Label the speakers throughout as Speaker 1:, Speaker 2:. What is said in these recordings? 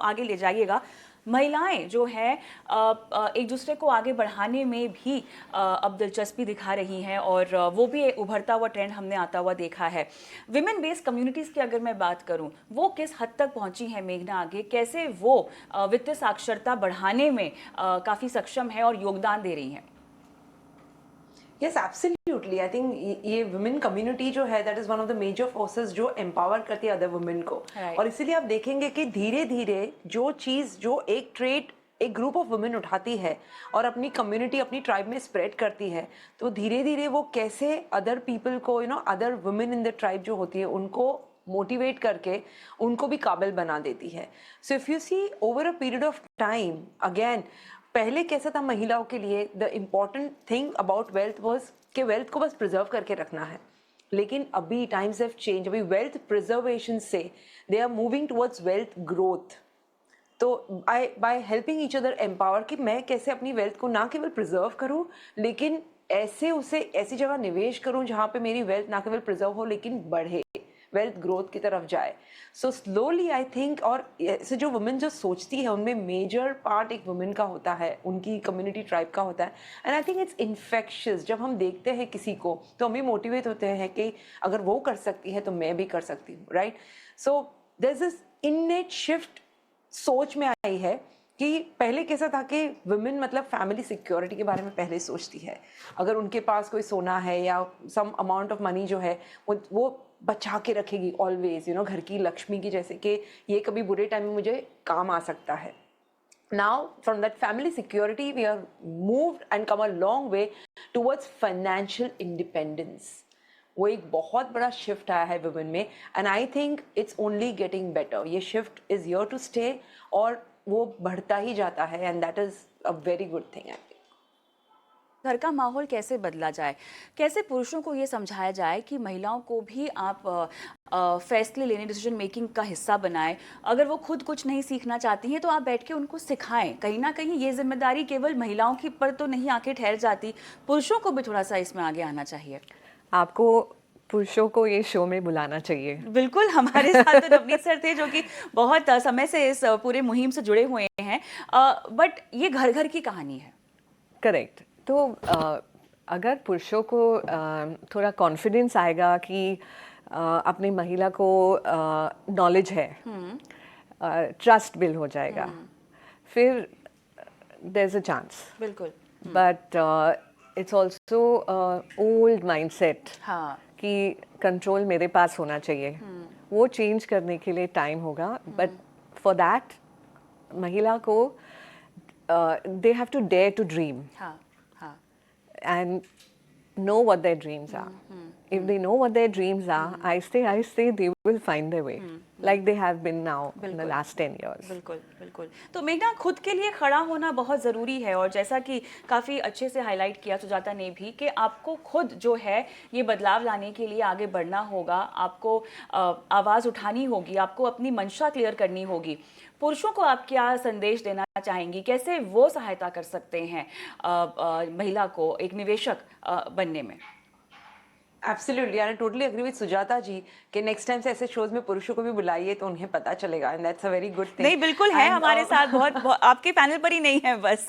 Speaker 1: आप आगे ले जाइएगा। महिलाएं जो है एक दूसरे को आगे बढ़ाने में भी अब दिलचस्पी दिखा रही हैं, और वो भी एक उभरता हुआ ट्रेंड हमने आता हुआ देखा है। विमेन बेस्ड कम्युनिटीज़ की अगर मैं बात करूं, वो किस हद तक पहुंची हैं मेघना आगे, कैसे वो वित्तीय साक्षरता बढ़ाने में काफ़ी सक्षम है और योगदान दे रही हैं?
Speaker 2: यस एब्सोल्युटली, आई थिंक ये वुमेन कम्युनिटी जो है that is one of the major forces जो एम्पावर करती है अदर वुमेन को। और इसीलिए आप देखेंगे कि धीरे धीरे जो चीज़, जो एक ट्रेट एक ग्रुप ऑफ वुमेन उठाती है और अपनी कम्युनिटी, अपनी ट्राइब में स्प्रेड करती है, तो धीरे धीरे वो कैसे अदर पीपल को, other women in the tribe जो होती है उनको मोटिवेट करके उनको भी काबिल बना देती है। So if you see over a period of time, again पहले कैसा था महिलाओं के लिए, the important thing about wealth was कि वेल्थ को बस प्रिजर्व करके रखना है। लेकिन अभी टाइम्स हैव चेंज, अभी वेल्थ प्रिजर्वेशन से they are moving towards wealth growth. तो by helping each other empower कि मैं कैसे अपनी वेल्थ को ना केवल प्रिजर्व करूं, लेकिन ऐसे उसे ऐसी जगह निवेश करूं जहां पे मेरी वेल्थ ना केवल प्रिजर्व हो लेकिन बढ़े, वेल्थ ग्रोथ की तरफ जाए। सो स्लोली आई थिंक, और ऐसे जो वुमेन जो सोचती है उनमें मेजर पार्ट एक वुमेन का होता है, उनकी कम्युनिटी ट्राइब का होता है। And I think it's infectious. जब हम देखते हैं किसी को तो हम भी मोटिवेट होते हैं कि अगर वो कर सकती है तो मैं भी कर सकती हूँ, right? So there is this innate shift सोच में आई है कि पहले कैसा था कि वुमेन मतलब फैमिली सिक्योरिटी के बारे में पहले सोचती है। अगर उनके पास कोई सोना है या सम अमाउंट ऑफ मनी जो है वो बचा के रखेगी ऑलवेज, घर की लक्ष्मी की, जैसे कि ये कभी बुरे टाइम में मुझे काम आ सकता है। Now from that family security we are moved and come a long way towards financial independence. वो एक बहुत बड़ा शिफ्ट आया है वुमेन में, and I think it's only getting better. ये shift is here to stay और वो बढ़ता ही जाता है, and that is a very good thing I think.
Speaker 1: घर का माहौल कैसे बदला जाए, कैसे पुरुषों को ये समझाया जाए कि महिलाओं को भी आप फैसले लेने, डिसीजन मेकिंग का हिस्सा बनाएं। अगर वो खुद कुछ नहीं सीखना चाहती हैं तो आप बैठ के उनको सिखाएं। कहीं ना कहीं ये जिम्मेदारी केवल महिलाओं की पर तो नहीं आके ठहर जाती, पुरुषों को भी थोड़ा सा इसमें आगे आना चाहिए।
Speaker 3: आपको पुरुषों को ये शो में बुलाना चाहिए।
Speaker 1: बिल्कुल, हमारे साथ तो नवनीत सर थे जो कि बहुत समय से इस पूरे मुहिम से जुड़े हुए हैं, बट ये घर घर की कहानी है।
Speaker 3: करेक्ट। तो अगर पुरुषों को थोड़ा कॉन्फिडेंस आएगा कि अपनी महिला को नॉलेज है, ट्रस्ट बिल्ड हो जाएगा, फिर देयर इज अ चांस।
Speaker 1: बिल्कुल।
Speaker 3: But it's also old mindset
Speaker 1: हाँ,
Speaker 3: कि कंट्रोल मेरे पास होना चाहिए। वो चेंज करने के लिए टाइम होगा, बट फॉर दैट महिला को they have to dare to dream.
Speaker 1: हाँ, हाँ।
Speaker 3: And know what their dreams are. If they know what their dreams are, I say they will find their way, like they have been now in the last 10 years.
Speaker 1: बिल्कुल बिल्कुल। तो मेघना, खुद के लिए खड़ा होना बहुत ज़रूरी है, और जैसा कि काफ़ी अच्छे से हाईलाइट किया सुजाता ने भी कि आपको खुद जो है ये बदलाव लाने के लिए आगे बढ़ना होगा, आपको आवाज़ उठानी होगी, आपको अपनी मंशा क्लियर करनी होगी। पुरुषों को आप क्या संदेश देना चाहेंगी, कैसे वो सहायता कर सकते हैं महिला को एक निवेशक बनने में?
Speaker 2: Absolutely, I totally agree with Sujata ji कि नेक्स्ट टाइम से ऐसे शोज में पुरुषों को भी बुलाइए तो उन्हें पता चलेगा, and that's a very good thing.
Speaker 1: नहीं, बिल्कुल है हमारे साथ बहुत आपके पैनल पर ही नहीं है बस।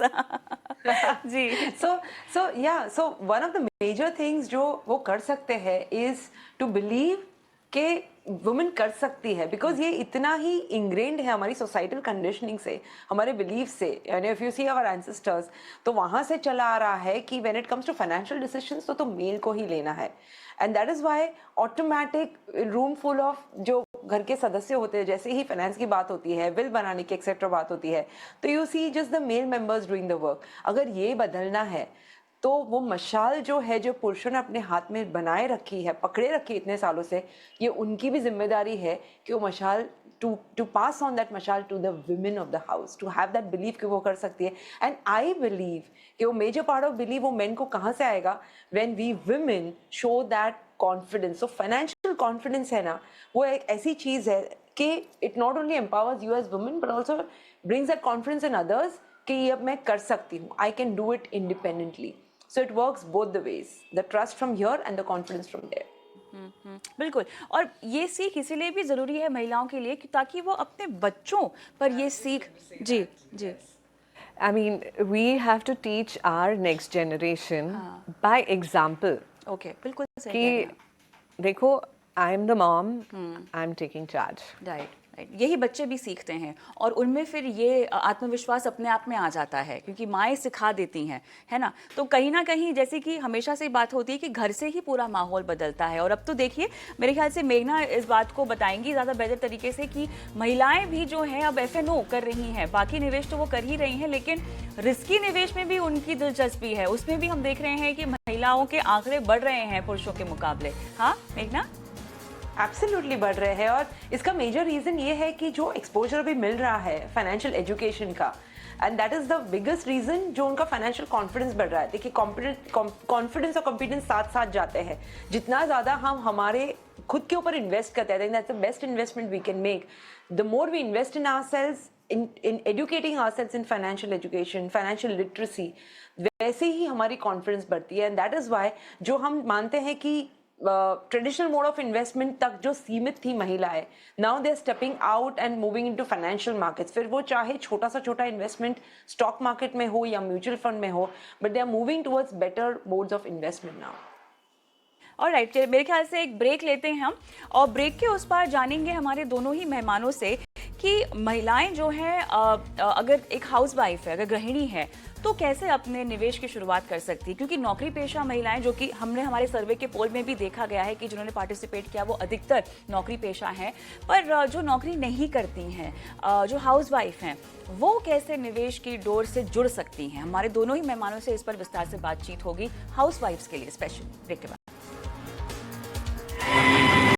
Speaker 1: जी।
Speaker 2: So one of the major things जो वो कर सकते हैं इज टू बिलीव कि वुमेन कर सकती है, बिकॉज ये इतना ही इंग्रेन्ड है हमारी सोसाइटल कंडीशनिंग से, हमारे बिलीफ से। यानी if you see our ancestors, तो वहाँ से चला आ रहा है कि when it comes to financial decisions तो मेल को ही लेना है। And that is why automatic room full of जो घर के सदस्य होते हैं, जैसे ही फाइनेंस की बात होती है, बिल बनाने की एक्सेट्रा बात होती है, तो you see just the male members doing the work. अगर ये बदलना है तो वो मशाल जो है, जो पुरुषों ने अपने हाथ में बनाए रखी है, पकड़े रखी इतने सालों से, ये उनकी भी जिम्मेदारी है कि वो मशाल टू पास ऑन दैट मशाल to the women of the house, to have that believe कि वो कर सकती है। एंड आई बिलीव कि वो मेजर पार्ट ऑफ बिलीव वो मेन को कहाँ से आएगा, when we women show that confidence. So financial confidence है ना, वो एक ऐसी चीज़ है कि it not only empowers you as women but also brings that confidence in others कि ये अब मैं कर सकती हूँ, I can do it independently. So it works both the ways, the trust from here and the confidence from there.
Speaker 1: बिल्कुल। और ये सीख इसीलिए भी ज़रूरी है महिलाओं के लिए कि ताकि वो अपने बच्चों पर ये सीख जी जी
Speaker 3: I mean, we have to teach our next generation by example.
Speaker 1: Okay बिल्कुल सही कह रहे हैं
Speaker 3: कि देखो, I am the mom, I am taking charge.
Speaker 1: Right right, यही बच्चे भी सीखते हैं और उनमें फिर ये आत्मविश्वास अपने आप में आ जाता है क्योंकि माएँ सिखा देती हैं, है ना। तो कहीं ना कहीं जैसे कि हमेशा से बात होती है कि घर से ही पूरा माहौल बदलता है। और अब तो देखिए मेरे ख्याल से मेघना इस बात को बताएंगी ज़्यादा बेहतर तरीके से कि महिलाएं भी जो हैं अब F&O कर रही हैं। बाकी निवेश तो वो कर ही रही हैं लेकिन रिस्की निवेश में भी उनकी दिलचस्पी है, उसमें भी हम देख रहे हैं कि महिलाओं के आंकड़े बढ़ रहे हैं पुरुषों के मुकाबले। हाँ मेघना?
Speaker 2: एब्सोल्युटली बढ़ रहे हैं और इसका मेजर रीजन ये है कि जो एक्सपोजर अभी मिल रहा है फाइनेंशियल एजुकेशन का, and that is the biggest reason जो उनका फाइनेंशियल कॉन्फिडेंस बढ़ रहा है। देखिए कॉन्फिडेंस और कॉम्पिटेंस साथ साथ जाते हैं। जितना ज़्यादा हम हमारे खुद के ऊपर इन्वेस्ट करते हैं, that's the best investment we can make. The more we invest in ourselves, in educating ourselves in financial education, financial literacy, वैसे ही हमारी कॉन्फिडेंस बढ़ती है। एंड दैट इज वाई जो हम मानते हैं कि ट्रेडिशनल मोड ऑफ इन्वेस्टमेंट तक जो सीमित थी महिलाएं, now they are stepping out and moving into financial markets. फिर वो चाहे छोटा सा छोटा इन्वेस्टमेंट स्टॉक मार्केट में हो या म्यूचुअल फंड में हो, but they are moving towards better modes of investment now.
Speaker 1: Alright, मेरे ख्याल से एक ब्रेक लेते हैं हम और ब्रेक के उस पार जानेंगे हमारे दोनों ही मेहमानों से कि महिलाएं जो हैं अगर एक हाउसवाइफ है, अगर गृहिणी है तो कैसे अपने निवेश की शुरुआत कर सकती है। क्योंकि नौकरी पेशा महिलाएं, जो कि हमने हमारे सर्वे के पोल में भी देखा गया है कि जिन्होंने पार्टिसिपेट किया वो अधिकतर नौकरी पेशा हैं, पर जो नौकरी नहीं करती हैं, जो हाउसवाइफ हैं, वो कैसे निवेश की डोर से जुड़ सकती हैं। हमारे दोनों ही मेहमानों से इस पर विस्तार से बातचीत होगी हाउसवाइफ्स के लिए स्पेशल। ब्रेक के बाद